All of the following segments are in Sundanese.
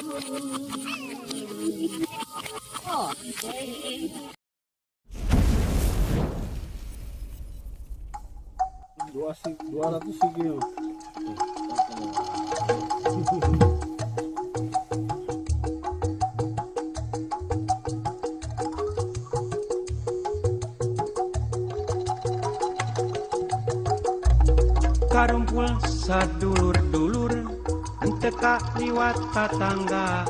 200 sige. Karumpul sadulur-dulur enteka liwat tatangga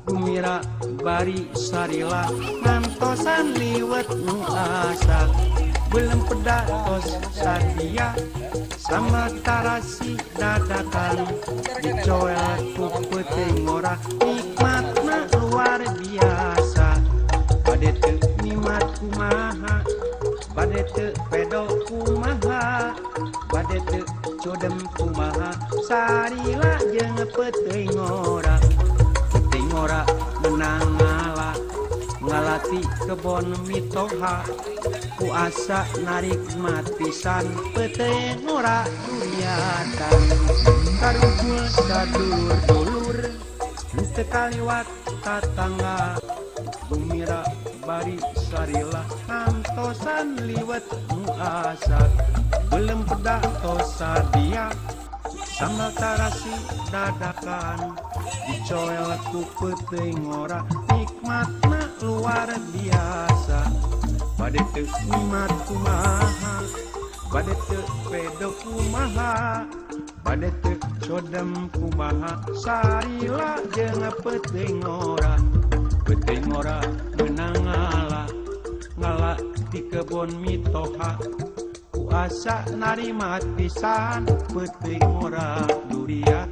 gumira bari sarila ngantosan liwat nu asa belum pedatos sadia sama tarasi dadakan dicoel ku peuting ora nikmatna luar biasa bade teu nikmat kumaha bade teu pedo kumaha bade teu codem kumaha sarila jeung peuting ora menang ngalati kebon mitoha kuasa narik matisan peuting ora duriatan karumpul sadulur-dulur teu kaliwat tatangga gumira bari sarila ngantosan liwat nu asa belum pedah tosa dia sambal tarasi dadakan dicoel ku peuting ora nikmatna luar biasa bade teu nikmat kumaha bade teu pedo kumaha bade teu codem kumaha sarila jeung peuting ora menang ngala di kebon mitoha kuasa narimat pisan peuting ora duriat